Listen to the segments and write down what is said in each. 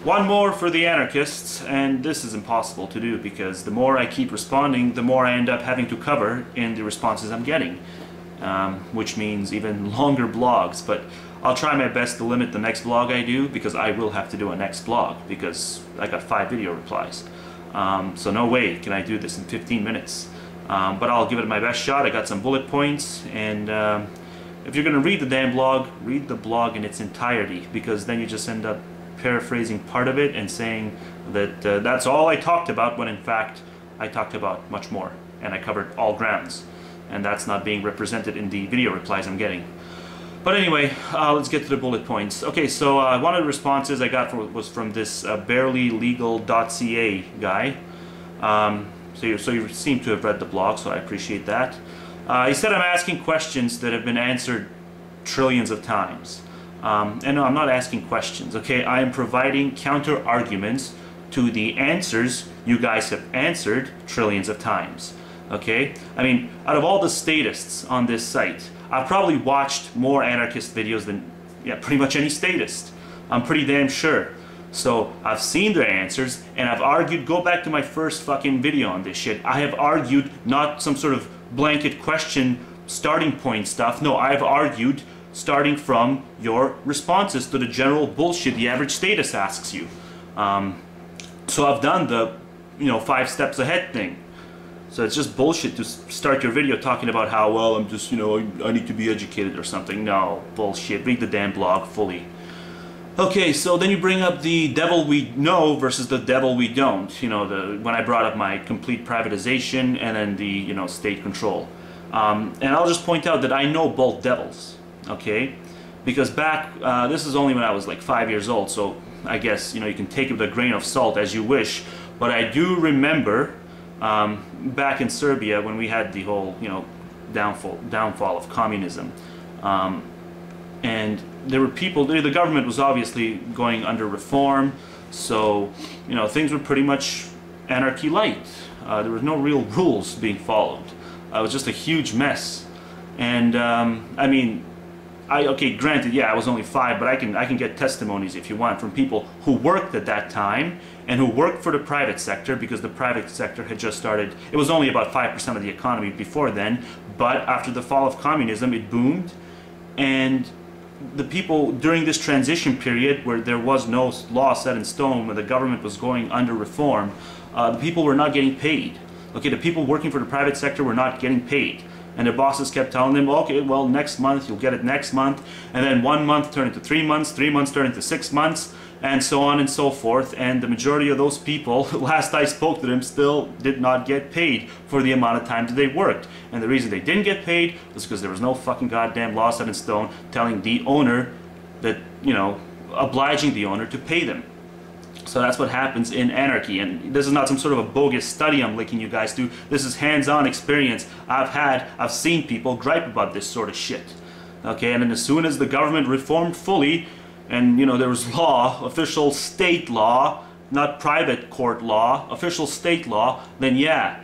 One more for the anarchists, and this is impossible to do because the more I keep responding, the more I end up having to cover in the responses I'm getting, which means even longer blogs. But I'll try my best to limit the next blog I do, because I will have to do a next blog because I got 5 video replies. So no way can I do this in 15 minutes. But I'll give it my best shot. I got some bullet points, and if you're going to read the damn blog, read the blog in its entirety, because then you just end up paraphrasing part of it and saying that that's all I talked about, when in fact I talked about much more and I covered all grounds, and that's not being represented in the video replies I'm getting. But anyway, let's get to the bullet points. Okay, so one of the responses I got was from this barelylegal.ca guy. So you seem to have read the blog, so I appreciate that. He said I'm asking questions that have been answered trillions of times. And no, I'm not asking questions, okay? I am providing counter arguments to the answers you guys have answered trillions of times, okay? I mean, out of all the statists on this site, I've probably watched more anarchist videos than, yeah, pretty much any statist. I'm pretty damn sure. So I've seen their answers, and I've argued. Go back to my first fucking video on this shit. I have argued not some sort of blanket question starting point stuff. No, I have argued starting from your responses to the general bullshit the average statist asks you. So I've done the, 5 steps ahead thing. So it's just bullshit to start your video talking about how, well, I'm just, I need to be educated or something. No, bullshit. Read the damn blog fully. Okay, so then you bring up the devil we know versus the devil we don't. When I brought up my complete privatization and then the, state control. And I'll just point out that I know both devils. Okay, because back, this is only when I was like 5 years old, so I guess, you can take it with a grain of salt as you wish, but I do remember back in Serbia when we had the whole, downfall of communism, and there were people, the government was obviously going under reform, so, things were pretty much anarchy light. There were no real rules being followed. It was just a huge mess. And, I mean, okay, granted, yeah, I was only 5, but I can get testimonies if you want from people who worked at that time and who worked for the private sector, because the private sector had just started. It was only about 5% of the economy before then, but after the fall of communism, it boomed, and the people during this transition period where there was no law set in stone, where the government was going under reform, the people were not getting paid. Okay, the people working for the private sector were not getting paid. And their bosses kept telling them, okay, well, next month, you'll get it next month. And then 1 month turned into 3 months, 3 months turned into 6 months, and so on and so forth. And the majority of those people, last I spoke to them, still did not get paid for the amount of time that they worked. And the reason they didn't get paid was because there was no fucking goddamn law set in stone telling the owner that, obliging the owner to pay them. So that's what happens in anarchy, and this is not some sort of a bogus study I'm linking you guys to. This is hands-on experience I've seen people gripe about this sort of shit. Okay, and then as soon as the government reformed fully, and there was law, official state law, not private court law, official state law, then yeah,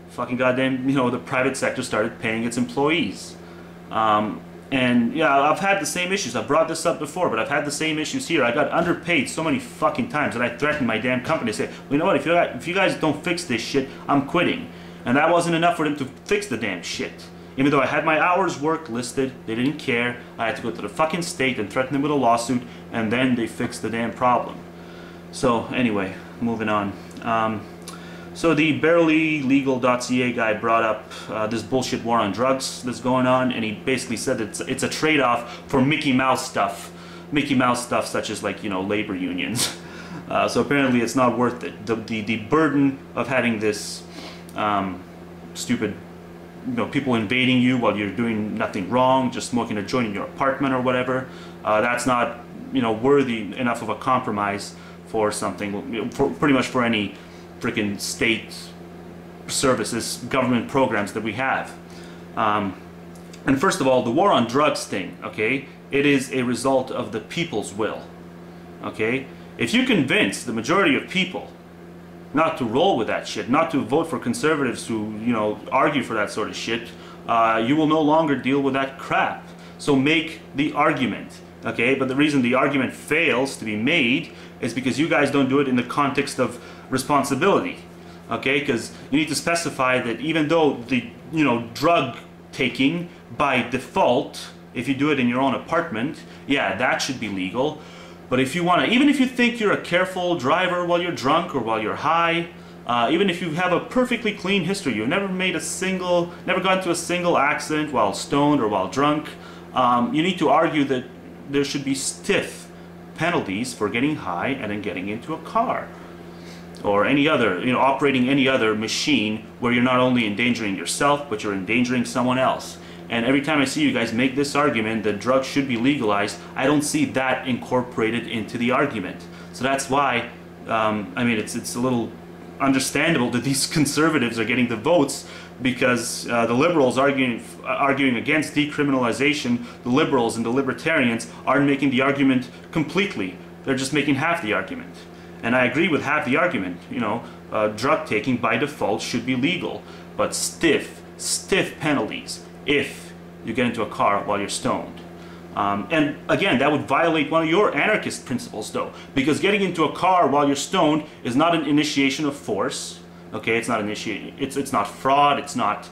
fucking goddamn, the private sector started paying its employees. And yeah, I've had the same issues. I've brought this up before, but I've had the same issues here. I got underpaid so many fucking times that I threatened my damn company to say, well, you know what, if you guys don't fix this shit, I'm quitting. And that wasn't enough for them to fix the damn shit. Even though I had my hours worked listed, they didn't care. I had to go to the fucking state and threaten them with a lawsuit, and then they fixed the damn problem. So anyway, moving on. So the barelylegal.ca guy brought up this bullshit war on drugs that's going on, and he basically said that it's a trade-off for Mickey Mouse stuff. Mickey Mouse stuff such as, like, labor unions. So apparently it's not worth it. The burden of having this stupid, people invading you while you're doing nothing wrong, just smoking a joint in your apartment or whatever, that's not, worthy enough of a compromise for something, for pretty much for any freaking state services, government programs that we have. And first of all, the war on drugs thing, okay, it is a result of the people's will, okay? If you convince the majority of people not to roll with that shit, not to vote for conservatives who, argue for that sort of shit, you will no longer deal with that crap. So make the argument, okay? But the reason the argument fails to be made is because you guys don't do it in the context of responsibility. Okay, because you need to specify that even though the drug taking by default, if you do it in your own apartment, yeah, that should be legal. But if you want to, even if you think you're a careful driver while you're drunk or while you're high, even if you have a perfectly clean history, you've never gotten to a single accident while stoned or while drunk, you need to argue that there should be stiff penalties for getting high and then getting into a car. Or any other, operating any other machine where you're not only endangering yourself, but you're endangering someone else. And every time I see you guys make this argument that drugs should be legalized, I don't see that incorporated into the argument. So that's why, it's a little understandable that these conservatives are getting the votes, because the liberals arguing against decriminalization, the liberals and the libertarians aren't making the argument completely. They're just making half the argument. And I agree with half the argument. Drug taking by default should be legal, but stiff penalties if you get into a car while you're stoned. And again, that would violate one of your anarchist principles, though, because getting into a car while you're stoned is not an initiation of force. Okay, it's not it's not fraud, it's not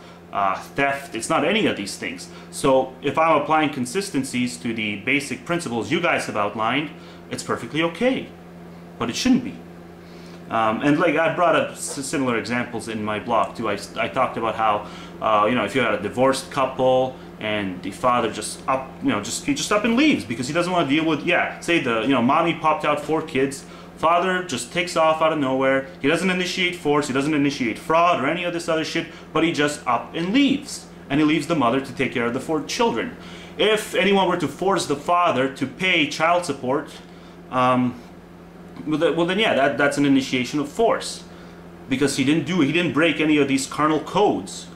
theft, it's not any of these things. So if I'm applying consistencies to the basic principles you guys have outlined, it's perfectly okay. But it shouldn't be. And like I brought up similar examples in my blog too. I talked about how if you had a divorced couple and the father just up and leaves because he doesn't want to deal with, say mommy popped out 4 kids, father just takes off out of nowhere, he doesn't initiate force, he doesn't initiate fraud or any of this other shit, but he just up and leaves, and he leaves the mother to take care of the 4 children. If anyone were to force the father to pay child support, well then yeah, that's an initiation of force, because he didn't break any of these carnal codes.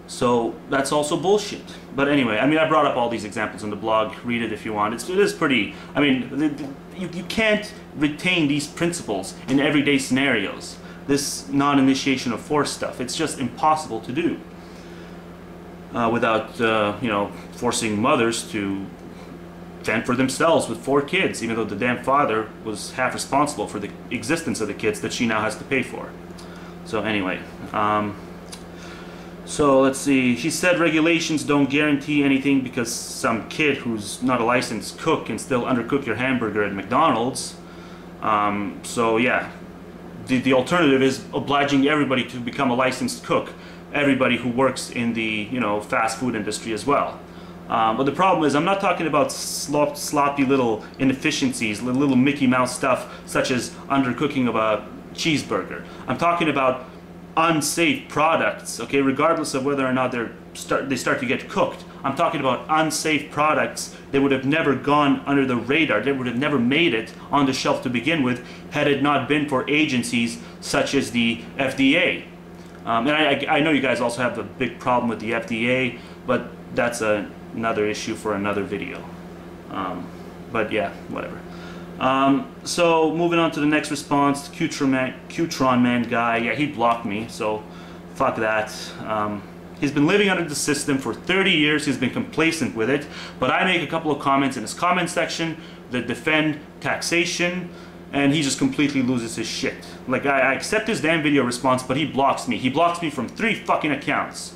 So that's also bullshit. But anyway, I brought up all these examples in the blog. Read it if you want. It is pretty. You can't retain these principles in everyday scenarios. This non-initiation of force stuff, it's just impossible to do without forcing mothers to fend for themselves with 4 kids, even though the damn father was half responsible for the existence of the kids that she now has to pay for. So anyway, so let's see. She said regulations don't guarantee anything because some kid who's not a licensed cook can still undercook your hamburger at McDonald's. So yeah, the alternative is obliging everybody to become a licensed cook, everybody who works in the fast food industry as well. But the problem is, I'm not talking about sloppy little inefficiencies, little Mickey Mouse stuff such as undercooking of a cheeseburger. I'm talking about unsafe products, okay, regardless of whether or not they start to get cooked. I'm talking about unsafe products that would have never gone under the radar, they would have never made it on the shelf to begin with had it not been for agencies such as the FDA. And I know you guys also have a big problem with the FDA, but that's another issue for another video. But yeah, whatever. So moving on to the next response, qtronman guy. Yeah, he blocked me, so fuck that. He's been living under the system for 30 years. He's been complacent with it. But I make a couple of comments in his comment section that defend taxation, and he just completely loses his shit. Like, I accept his damn video response, but he blocks me. He blocks me from 3 fucking accounts.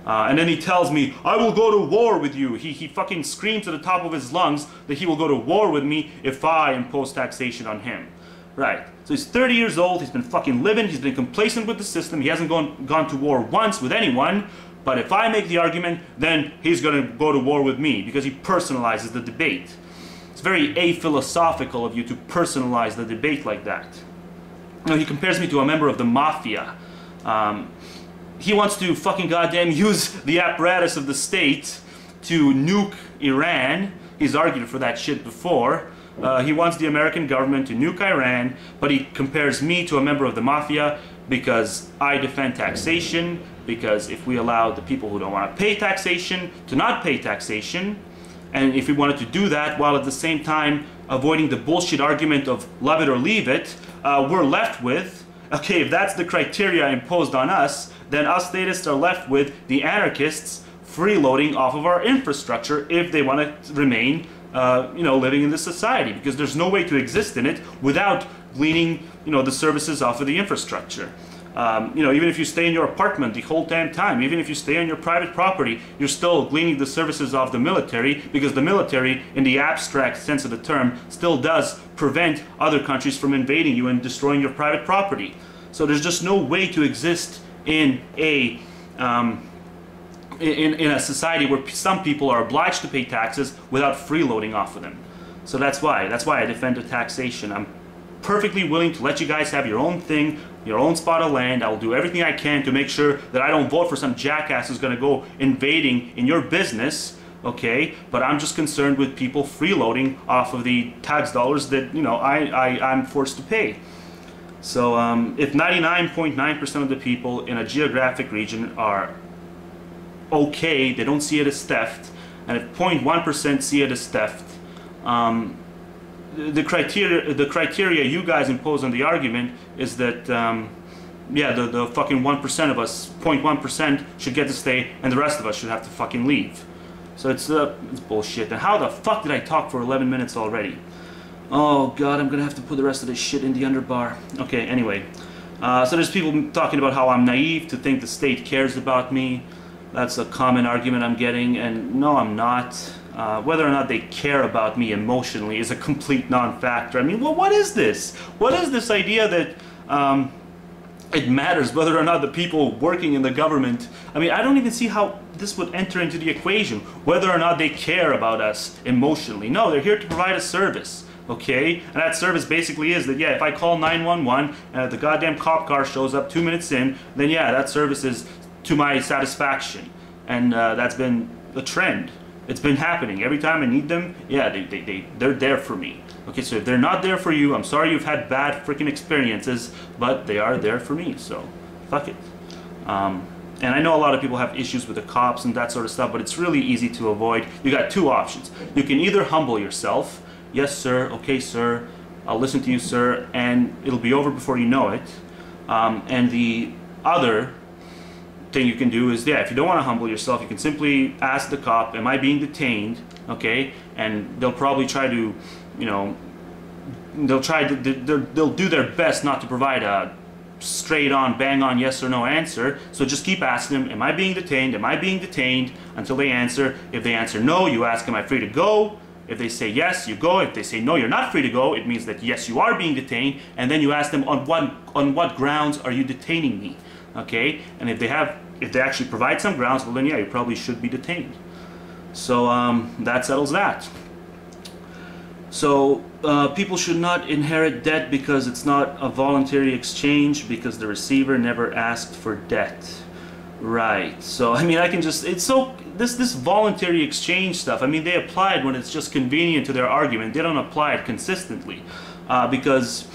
And then he tells me, I will go to war with you. He fucking screams at the top of his lungs that he will go to war with me if I impose taxation on him. Right. So he's 30 years old, he's been fucking living, he's been complacent with the system, he hasn't gone to war once with anyone, but if I make the argument, then he's gonna go to war with me, because he personalizes the debate. It's very aphilosophical of you to personalize the debate like that. You know, he compares me to a member of the mafia. He wants to fucking goddamn use the apparatus of the state to nuke Iran. He's argued for that shit before. He wants the American government to nuke Iran, but he compares me to a member of the mafia because I defend taxation, because if we allow the people who don't want to pay taxation to not pay taxation, and if we wanted to do that while at the same time avoiding the bullshit argument of love it or leave it, we're left with, okay, if that's the criteria imposed on us, then us statists are left with the anarchists freeloading off of our infrastructure if they want to remain living in this society, because there's no way to exist in it without gleaning, the services off of the infrastructure. Even if you stay in your apartment the whole damn time, even if you stay on your private property, you're still gleaning the services of the military, because the military, in the abstract sense of the term, still does prevent other countries from invading you and destroying your private property. So there's just no way to exist in a in a society where some people are obliged to pay taxes without freeloading off of them. So that's why I defend the taxation. I'm perfectly willing to let you guys have your own thing, your own spot of land. I will do everything I can to make sure that I don't vote for some jackass who's going to go invading in your business, okay? But I'm just concerned with people freeloading off of the tax dollars that, I'm forced to pay. So if 99.9% of the people in a geographic region are okay, they don't see it as theft, and if 0.1% see it as theft, the criteria you guys impose on the argument is that the fucking 1% of us, 0.1%, should get to stay, and the rest of us should have to fucking leave. So it's bullshit. And how the fuck did I talk for 11 minutes already? Oh god, I'm gonna have to put the rest of this shit in the underbar. Okay, anyway, so there's people talking about how I'm naive to think the state cares about me. That's a common argument I'm getting, and no, I'm not. Whether or not they care about me emotionally is a complete non-factor. I mean, well, what is this? What is this idea that it matters whether or not the people working in the government... I mean, I don't even see how this would enter into the equation, whether or not they care about us emotionally. No, they're here to provide a service, okay? And that service basically is that, yeah, if I call 911 and if the goddamn cop car shows up 2 minutes in, then yeah, that service is to my satisfaction. And that's been the trend. It's been happening. Every time I need them, yeah, they're there for me. Okay, so if they're not there for you, I'm sorry you've had bad freaking experiences, but they are there for me, so fuck it. And I know a lot of people have issues with the cops and that sort of stuff, but it's really easy to avoid. You got two options. You can either humble yourself, yes sir, okay sir, I'll listen to you sir, and it'll be over before you know it. And the other thing you can do is, yeah, if you don't want to humble yourself, you can simply ask the cop, am I being detained, okay? And they'll probably try to, they'll do their best not to provide a straight on, bang on yes or no answer. So just keep asking them, am I being detained, am I being detained, until they answer. If they answer no, you ask, am I free to go? If they say yes, you go. If they say no, you're not free to go, it means that yes, you are being detained, and then you ask them, on what grounds are you detaining me? Okay, and if they actually provide some grounds, well then yeah, you probably should be detained. So that settles that. So people should not inherit debt because it's not a voluntary exchange, because the receiver never asked for debt. Right. So I mean, I can just, it's so, this voluntary exchange stuff, I mean, they apply it when it's just convenient to their argument. They don't apply it consistently, because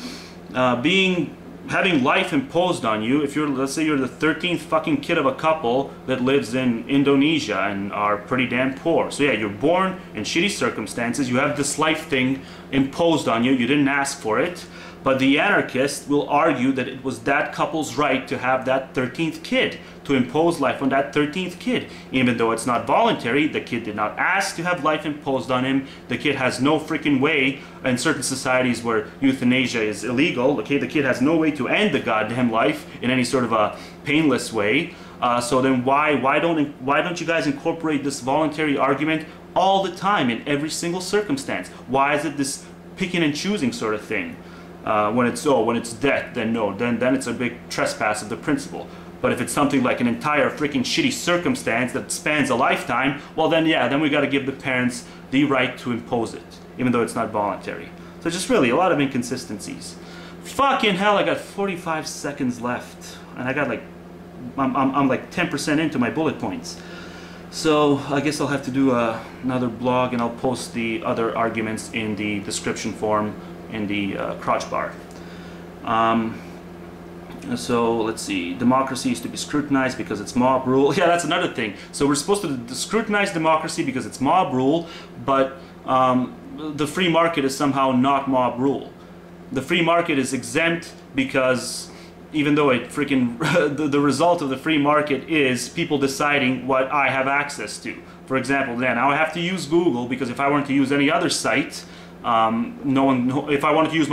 having life imposed on you, if you're, let's say you're the 13th fucking kid of a couple that lives in Indonesia and are pretty damn poor. So yeah, you're born in shitty circumstances, you have this life thing imposed on you, you didn't ask for it, but the anarchist will argue that it was that couple's right to have that 13th kid, to impose life on that 13th kid. Even though it's not voluntary, the kid did not ask to have life imposed on him, the kid has no freaking way, in certain societies where euthanasia is illegal, okay, the kid has no way to end the goddamn life in any sort of a painless way. So then why don't you guys incorporate this voluntary argument all the time in every single circumstance? Why is it this picking and choosing sort of thing? When it's death, then no, then it's a big trespass of the principle. But if it's something like an entire freaking shitty circumstance that spans a lifetime, well then yeah, then we got to give the parents the right to impose it, even though it's not voluntary. So just really a lot of inconsistencies. Fucking hell, I got 45 seconds left, and I got like, I'm like 10% into my bullet points. So I guess I'll have to do another blog, and I'll post the other arguments in the description form in the crotch bar. So let's see, democracy is to be scrutinized because it's mob rule. Yeah, that's another thing. So we're supposed to scrutinize democracy because it's mob rule, but the free market is somehow not mob rule. The free market is exempt because even though it freaking the result of the free market is people deciding what I have access to. For example, now I have to use Google, because if I wanted to use any other site, if I wanted to use